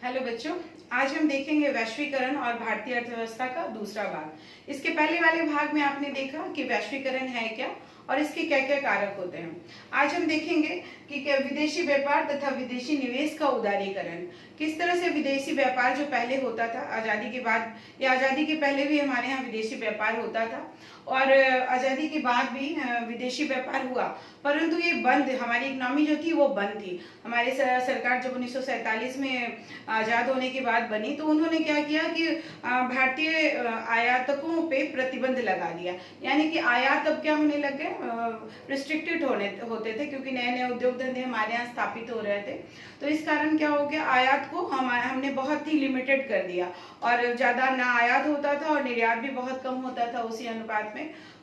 Hello बच्चों, आज हम देखेंगे वैश्वीकरण और भारतीय अर्थव्यवस्था का दूसरा भाग। इसके पहले वाले भाग में आपने देखा कि वैश्वीकरण है क्या और इसके क्या क्या कारक होते हैं। आज हम देखेंगे कि क्या विदेशी व्यापार तथा विदेशी निवेश का उदारीकरण, किस तरह से विदेशी व्यापार जो पहले होता था आजादी के बाद या आजादी के पहले भी हमारे यहाँ विदेशी व्यापार होता था और आजादी के बाद भी विदेशी व्यापार हुआ, परंतु ये बंद, हमारी इकोनॉमी जो थी वो बंद थी। हमारी सरकार जब 1947 में आजाद होने के बाद बनी तो उन्होंने क्या किया कि भारतीय आयातकों पे प्रतिबंध लगा दिया, यानी कि आयात अब क्या होने लग गए, रिस्ट्रिक्टेड होते थे, क्योंकि नए नए उद्योग धंधे हमारे यहाँ स्थापित हो रहे थे। तो इस कारण क्या हो गया, आयात को हमने बहुत ही लिमिटेड कर दिया और ज्यादा ना आयात होता था और निर्यात भी बहुत कम होता था उसी अनुपात में।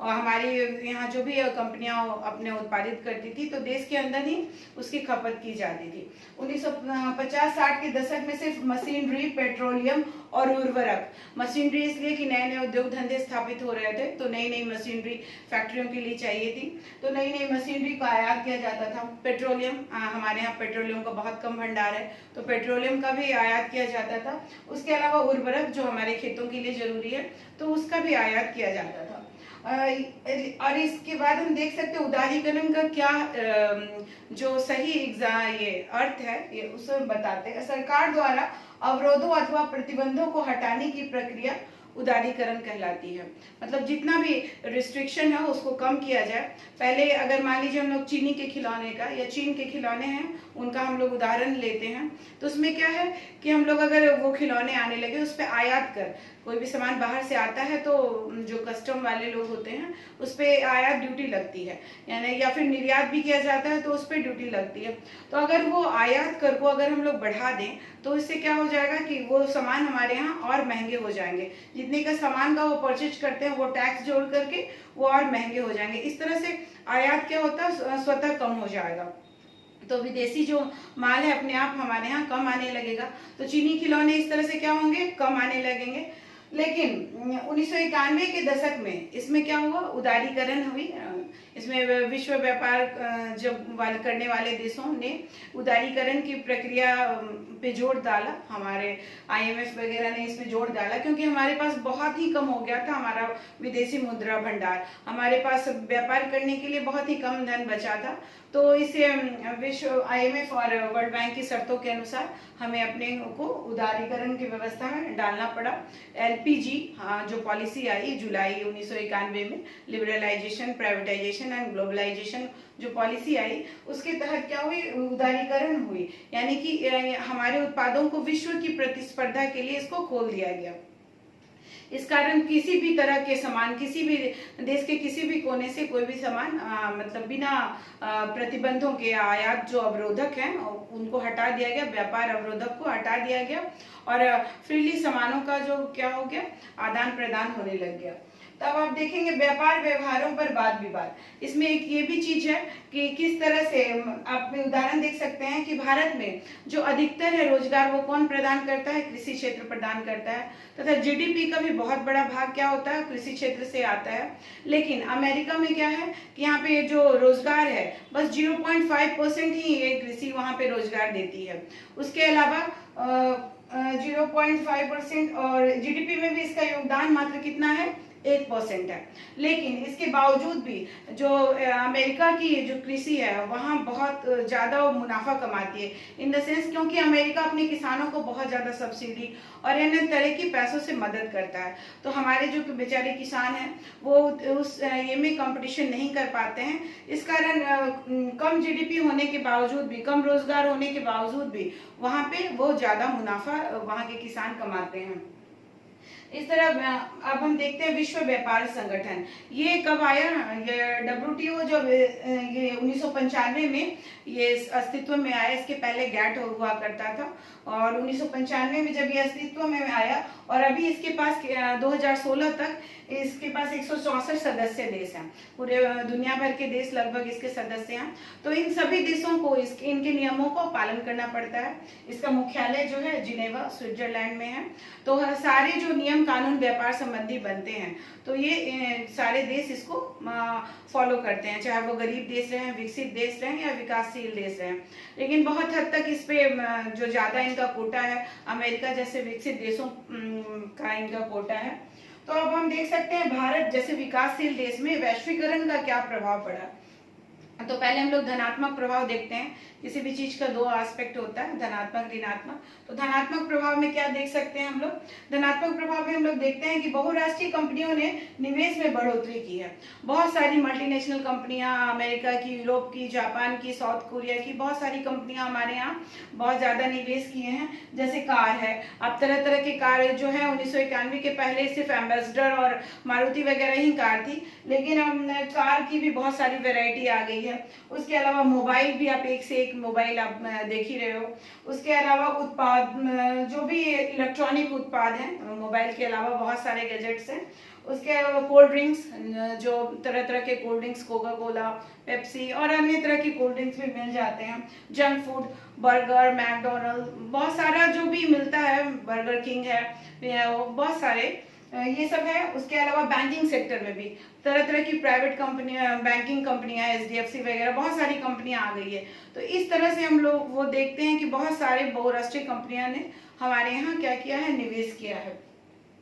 और हमारी यहाँ जो भी कंपनियां अपने उत्पादित करती थी तो देश के अंदर ही उसकी खपत की जाती थी। 1950-60 के दशक में सिर्फ मशीनरी, पेट्रोलियम और उर्वरक, मशीनरी इसलिए कि नए नए उद्योग धंधे स्थापित हो रहे थे तो नई नई मशीनरी फैक्ट्रियों के लिए चाहिए थी, तो नई नई मशीनरी का आयात किया जाता था। पेट्रोलियम, हमारे यहाँ पेट्रोलियम का बहुत कम भंडार है तो पेट्रोलियम का भी आयात किया जाता था। उसके अलावा उर्वरक जो हमारे खेतों के लिए जरूरी है तो उसका भी आयात किया जाता था। और इसके बाद हम देख सकते हैं उदारीकरण का क्या जो सही ये अर्थ है ये उसे बताते हैं। सरकार द्वारा अवरोधों अथवा प्रतिबंधों को हटाने की प्रक्रिया उदारीकरण कहलाती है। मतलब जितना भी रिस्ट्रिक्शन है उसको कम किया जाए। पहले अगर मान लीजिए हम लोग चीनी के खिलौने का या चीन के खिलौने हैं उनका हम लोग उदाहरण लेते हैं तो उसमें क्या है कि हम लोग अगर वो खिलौने आने लगे उस पर आयात कर, कोई भी सामान बाहर से आता है तो जो कस्टम वाले लोग होते हैं उस पर आयात ड्यूटी लगती है, यानी या फिर निर्यात भी किया जाता है तो उस पर ड्यूटी लगती है। तो अगर वो आयात कर को अगर हम लोग बढ़ा दें तो इससे क्या हो जाएगा कि वो सामान हमारे यहाँ और महंगे हो जाएंगे। जितने का सामान का वो परचेज करते हैं वो टैक्स जोड़ करके वो और महंगे हो जाएंगे। इस तरह से आयात क्या होता है, स्वतः कम हो जाएगा, तो विदेशी जो माल है अपने आप हमारे यहाँ कम आने लगेगा। तो चीनी खिलौने इस तरह से क्या होंगे, कम आने लगेंगे। लेकिन 1991 के दशक में इसमें क्या हुआ, उदारीकरण हुई। इसमें विश्व व्यापार जब करने वाले देशों ने उदारीकरण की प्रक्रिया पे जोर डाला, हमारे IMF वगैरह ने इसमें जोर डाला, क्योंकि हमारे पास बहुत ही कम हो गया था हमारा विदेशी मुद्रा भंडार, हमारे पास व्यापार करने के लिए बहुत ही कम धन बचा था। तो इसे विश्व IMF और वर्ल्ड बैंक की शर्तों के अनुसार हमें अपने को उदारीकरण की व्यवस्था में डालना पड़ा। LPG जो पॉलिसी आई जुलाई 1991 में, लिबरलाइजेशन, प्राइवेटाइजेशन एंड ग्लोबलाइजेशन जो पॉलिसी आई उसके तहत क्या हुई, उदारीकरण हुई, यानी कि हमारे उत्पादों को विश्व की प्रतिस्पर्धा के लिए इसको खोल दिया गया। इस कारण किसी भी तरह के सामान, किसी भी देश के किसी भी कोने से कोई भी सामान मतलब बिना प्रतिबंधों के आयात जो अवरोधक हैं उनको हटा दिया गया, व्यापार अवरोधक को हटा दिया गया और फ्रीली सामानों का जो क्या हो गया, आदान प्रदान होने लग गया। तब आप देखेंगे व्यापार व्यवहारों पर वाद विवाद, इसमें एक ये भी चीज है कि किस तरह से आप उदाहरण देख सकते हैं कि भारत में जो अधिकतर है रोजगार वो कौन प्रदान करता है, कृषि क्षेत्र प्रदान करता है, तथा GDP का भी बहुत बड़ा भाग क्या होता है, कृषि क्षेत्र से आता है। लेकिन अमेरिका में क्या है कि यहाँ पे जो रोजगार है बस 0.5% ही ये कृषि वहाँ पे रोजगार देती है। उसके अलावा 0.5% और GDP में भी इसका योगदान मात्र कितना है, 1% है। लेकिन इसके बावजूद भी जो अमेरिका की जो कृषि है वहाँ बहुत ज्यादा मुनाफा कमाती है, इन द सेंस क्योंकि अमेरिका अपने किसानों को बहुत ज्यादा सब्सिडी और अन्य तरह की पैसों से मदद करता है। तो हमारे जो बेचारे किसान हैं वो उस ये में कंपटीशन नहीं कर पाते हैं। इस कारण कम GDP होने के बावजूद भी, कम रोजगार होने के बावजूद भी वहाँ पे वो ज्यादा मुनाफा वहाँ के किसान कमाते हैं। इस तरह अब हम देखते हैं विश्व व्यापार संगठन, ये कब आया, ये WTO जो ये 1995 में ये अस्तित्व में आया। इसके पहले GATT हुआ करता था और 1995 में जब ये अस्तित्व में आया और अभी इसके पास 2016 तक इसके पास 164 सदस्य देश हैं, पूरे दुनिया भर के देश लगभग इसके सदस्य हैं। तो इन सभी देशों को इनके नियमों को पालन करना पड़ता है। इसका मुख्यालय जो है जिनेवा, स्विट्जरलैंड में है। तो सारे जो नियम कानून व्यापार संबंधी बनते हैं तो ये सारे देश इसको फॉलो करते हैं, चाहे वो गरीब देश रहे, विकसित देश रहे या विकासशील देश रहे। लेकिन बहुत हद तक इस पे जो ज्यादा इनका कोटा है, अमेरिका जैसे विकसित देशों का इनका कोटा है। तो अब हम देख सकते हैं भारत जैसे विकासशील देश में वैश्वीकरण का क्या प्रभाव पड़ा। तो पहले हम लोग धनात्मक प्रभाव देखते हैं। किसी भी चीज का दो एस्पेक्ट होता है, धनात्मक ऋणात्मक। तो धनात्मक प्रभाव में क्या देख सकते हैं हम लोग, धनात्मक प्रभाव में हम लोग देखते हैं कि बहुराष्ट्रीय कंपनियों ने निवेश में बढ़ोतरी की है। बहुत सारी मल्टीनेशनल कंपनियां, अमेरिका की, यूरोप की, जापान की, साउथ कोरिया की, बहुत सारी कंपनियां हमारे यहाँ बहुत ज्यादा निवेश किए हैं। जैसे कार है, अब तरह तरह के कार जो है 1991 के पहले सिर्फ एम्बेसडर और मारुति वगैरह ही कार थी, लेकिन अब कार की भी बहुत सारी वेराइटी आ गई है। उसके अलावा मोबाइल भी, आप एक से एक मोबाइल आप देख ही रहे हो। उसके अलावा उत्पाद, जो भी इलेक्ट्रॉनिक उत्पाद हैं, मोबाइल के अलावा बहुत सारे गैजेट्स हैं। उसके अलावा कोल्ड ड्रिंक्स, जो तरह तरह के cold drinks, Coca Cola, Pepsi और अन्य तरह की कोल्ड ड्रिंक्स भी मिल जाते हैं। जंक फूड, बर्गर, मैकडोनल्ड, बहुत सारा जो भी मिलता है, बर्गर किंग है, बहुत सारे ये सब है। उसके अलावा बैंकिंग सेक्टर में भी तरह तरह की प्राइवेट कंपनियां, बैंकिंग कंपनियां, एचडीएफसी वगैरह बहुत सारी कंपनियां आ गई है। तो इस तरह से हम लोग वो देखते हैं कि बहुत सारे बहुराष्ट्रीय कंपनियां ने हमारे यहाँ क्या किया है, निवेश किया है।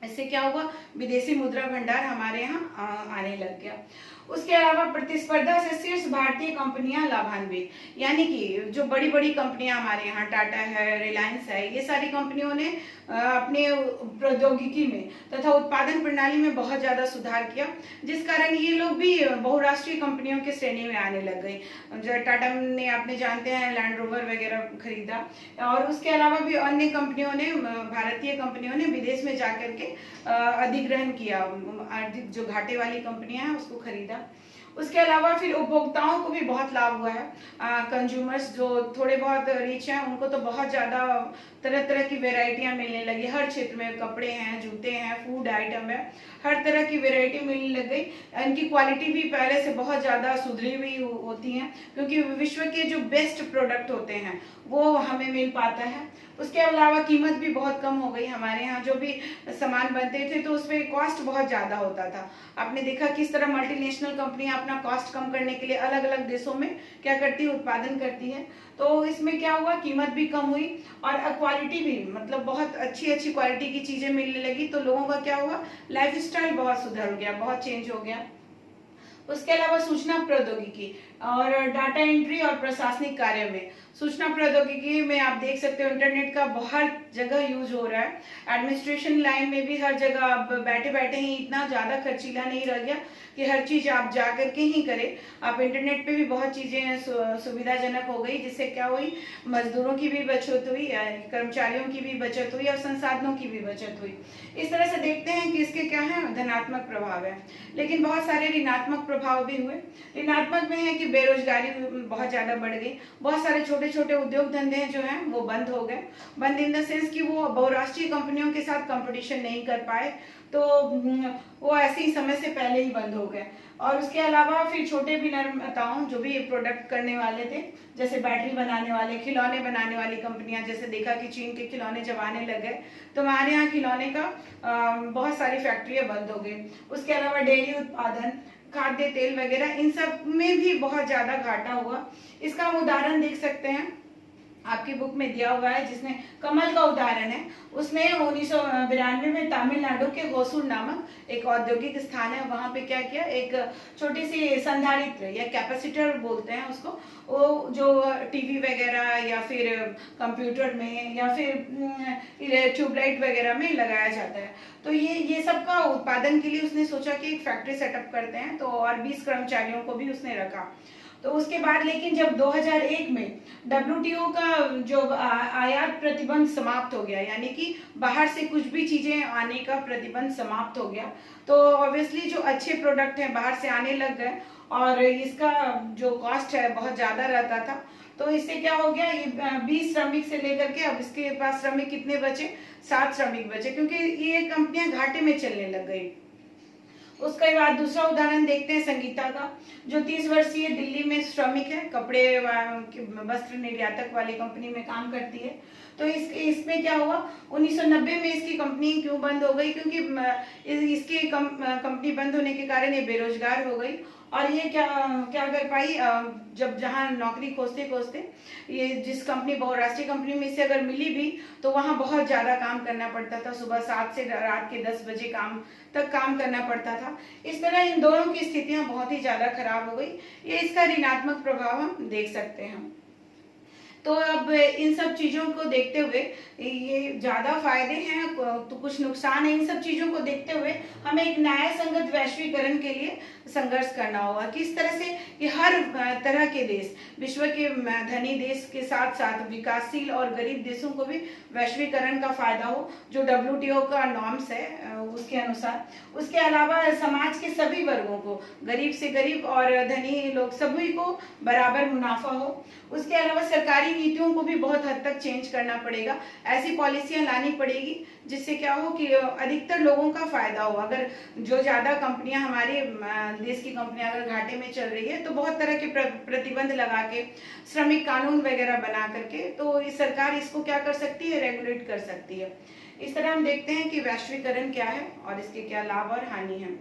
इससे क्या हुआ, विदेशी मुद्रा भंडार हमारे यहाँ आने लग गया। उसके अलावा प्रतिस्पर्धा से शीर्ष भारतीय कंपनियां लाभान्वित, यानी कि जो बड़ी बड़ी कंपनियां हमारे यहाँ, टाटा है, रिलायंस है, ये सारी कंपनियों ने अपने प्रौद्योगिकी में तथा उत्पादन प्रणाली में बहुत ज्यादा सुधार किया, जिस कारण ये लोग भी बहुराष्ट्रीय कंपनियों के श्रेणी में आने लग गई। जो टाटा ने, आपने जानते हैं, लैंड रोवर वगैरह खरीदा, और उसके अलावा भी अन्य कंपनियों ने, भारतीय कंपनियों ने विदेश में जाकर के अधिग्रहण किया, जो घाटे वाली कंपनियां हैं उसको खरीदा। उसके अलावा फिर उपभोक्ताओं को भी बहुत लाभ हुआ है। कंज्यूमर्स जो थोड़े बहुत रिच हैं, उनको तो बहुत ज्यादा तरह तरह की वेराइटियां मिलने लगी। हर क्षेत्र में कपड़े हैं, जूते हैं, फूड आइटम है, हर तरह की वेराइटी मिलने लग गई। इनकी क्वालिटी भी पहले से बहुत ज्यादा सुधरी हुई होती है, क्योंकि विश्व के जो बेस्ट प्रोडक्ट होते हैं वो हमें मिल पाता है। उसके अलावा कीमत भी बहुत कम हो गई। हमारे यहाँ जो भी सामान बनते थे तो उसमें कॉस्ट बहुत ज्यादा होता था। आपने देखा किस तरह मल्टीनेशनल कंपनियां अपना कॉस्ट कम करने के लिए अलग अलग देशों में क्या करती है, उत्पादन करती है। तो इसमें क्या हुआ, कीमत भी कम हुई और क्वालिटी भी, मतलब बहुत अच्छी अच्छी क्वालिटी की चीजें मिलने लगी। तो लोगों का क्या हुआ, लाइफ स्टाइल बहुत सुधर गया, बहुत चेंज हो गया। उसके अलावा सूचना प्रौद्योगिकी और डाटा एंट्री और प्रशासनिक कार्य में, सूचना प्रौद्योगिकी में आप देख सकते हो इंटरनेट का बहुत जगह यूज हो रहा है। एडमिनिस्ट्रेशन लाइन में भी हर जगह अब बैठे बैठे ही इतना ज्यादा खर्चीला नहीं रह गया कि हर चीज आप जा करके ही करें। आप इंटरनेट पे भी बहुत चीजें सुविधाजनक हो गई, जिससे क्या हुई, मजदूरों की भी बचत हुई, कर्मचारियों की भी बचत हुई और संसाधनों की भी बचत हुई। इस तरह से देखते हैं कि इसके क्या है, धनात्मक प्रभाव है। लेकिन बहुत सारे ऋणात्मक प्रभाव भी हुए। ऋणात्मक में है कि बेरोजगारी बहुत ज्यादा बढ़ गई। बहुत सारे छोटे छोटे उद्योग धंधे जो हैं वो बंद हो गए। बंद इन द सेंस कि वो बहुराष्ट्रीय कंपनियों के साथ कंपटीशन नहीं कर पाए, तो वो ऐसे ही समय से पहले ही बंद हो गए। और उसके अलावा फिर छोटे विनिर्माताओं, जो भी प्रोडक्ट करने वाले थे, जैसे बैटरी बनाने वाले, खिलौने बनाने वाली कंपनियां, जैसे देखा कि चीन के खिलौने जब आने लग गए तो हमारे यहाँ खिलौने का बहुत सारी फैक्ट्रियां बंद हो गई। उसके अलावा डेयरी उत्पादन, खाद्य तेल वगैरह, इन सब में भी बहुत ज्यादा घाटा हुआ। इसका हम उदाहरण देख सकते हैं, आपकी बुक में दिया हुआ है, जिसमें कमल का उदाहरण है। उसने 1992 में तमिलनाडु के होसूर नामक एक औद्योगिक स्थान है, वहां पे क्या किया, एक छोटी सी संधारित्र या कैपेसिटर बोलते हैं उसको, वो जो टीवी वगैरह या फिर कंप्यूटर में या फिर ट्यूबलाइट वगैरह में लगाया जाता है। तो ये सब का उत्पादन के लिए उसने सोचा कि एक फैक्ट्री सेटअप करते हैं, तो और 20 कर्मचारियों को भी उसने रखा। तो उसके बाद लेकिन जब 2001 में WTO का जो आयात प्रतिबंध समाप्त हो गया, यानी कि बाहर से कुछ भी चीजें आने का प्रतिबंध समाप्त हो गया, तो ऑब्वियसली जो अच्छे प्रोडक्ट हैं बाहर से आने लग गए और इसका जो कॉस्ट है बहुत ज्यादा रहता था। तो इससे क्या हो गया, ये 20 श्रमिक से लेकर के अब इसके पास श्रमिक कितने बचे, 7 श्रमिक बचे, क्योंकि ये कंपनियां घाटे में चलने लग गई। उसके बाद दूसरा उदाहरण देखते हैं संगीता का, जो 30 वर्षीय दिल्ली में श्रमिक है, कपड़े वस्त्र निर्यातक वाली कंपनी में काम करती है। तो इसमें क्या हुआ, 1990 में इसकी कंपनी क्यों बंद हो गई, क्योंकि इसकी कंपनी बंद होने के कारण ये बेरोजगार हो गई। और ये क्या क्या कर पाई, जब जहाँ नौकरी खोजते खोजते ये जिस कंपनी, बहुराष्ट्रीय कंपनी में से अगर मिली भी तो वहाँ बहुत ज़्यादा काम करना पड़ता था, सुबह 7 से रात के 10 बजे काम करना पड़ता था। इस तरह इन दोनों की स्थितियाँ बहुत ही ज़्यादा खराब हो गई। ये इसका ऋणात्मक प्रभाव हम देख सकते हैं। तो अब इन सब चीज़ों को देखते हुए, ये ज़्यादा फायदे हैं तो कुछ नुकसान है, इन सब चीज़ों को देखते हुए हमें एक न्याय संगत वैश्वीकरण के लिए संघर्ष करना होगा। किस तरह से कि हर तरह के देश, विश्व के धनी देश के साथ साथ विकासशील और गरीब देशों को भी वैश्वीकरण का फायदा हो, जो WTO का नॉर्म्स है उसके अनुसार। उसके अलावा समाज के सभी वर्गों को, गरीब से गरीब और धनी लोग, सभी को बराबर मुनाफा हो। उसके अलावा सरकारी नीतियों को भी बहुत हद तक चेंज करना पड़ेगा, ऐसी पॉलिसियां लानी पड़ेगी जिससे क्या हो कि अधिकतर लोगों का फायदा हो। अगर जो ज्यादा कंपनियां, हमारे देश की कंपनियां अगर घाटे में चल रही है तो बहुत तरह के प्रतिबंध लगा के, श्रमिक कानून वगैरह बना करके, तो इस सरकार इसको क्या कर सकती है, रेगुलेट कर सकती है। इस तरह हम देखते हैं कि वैश्वीकरण क्या है और इसके क्या लाभ और हानि है।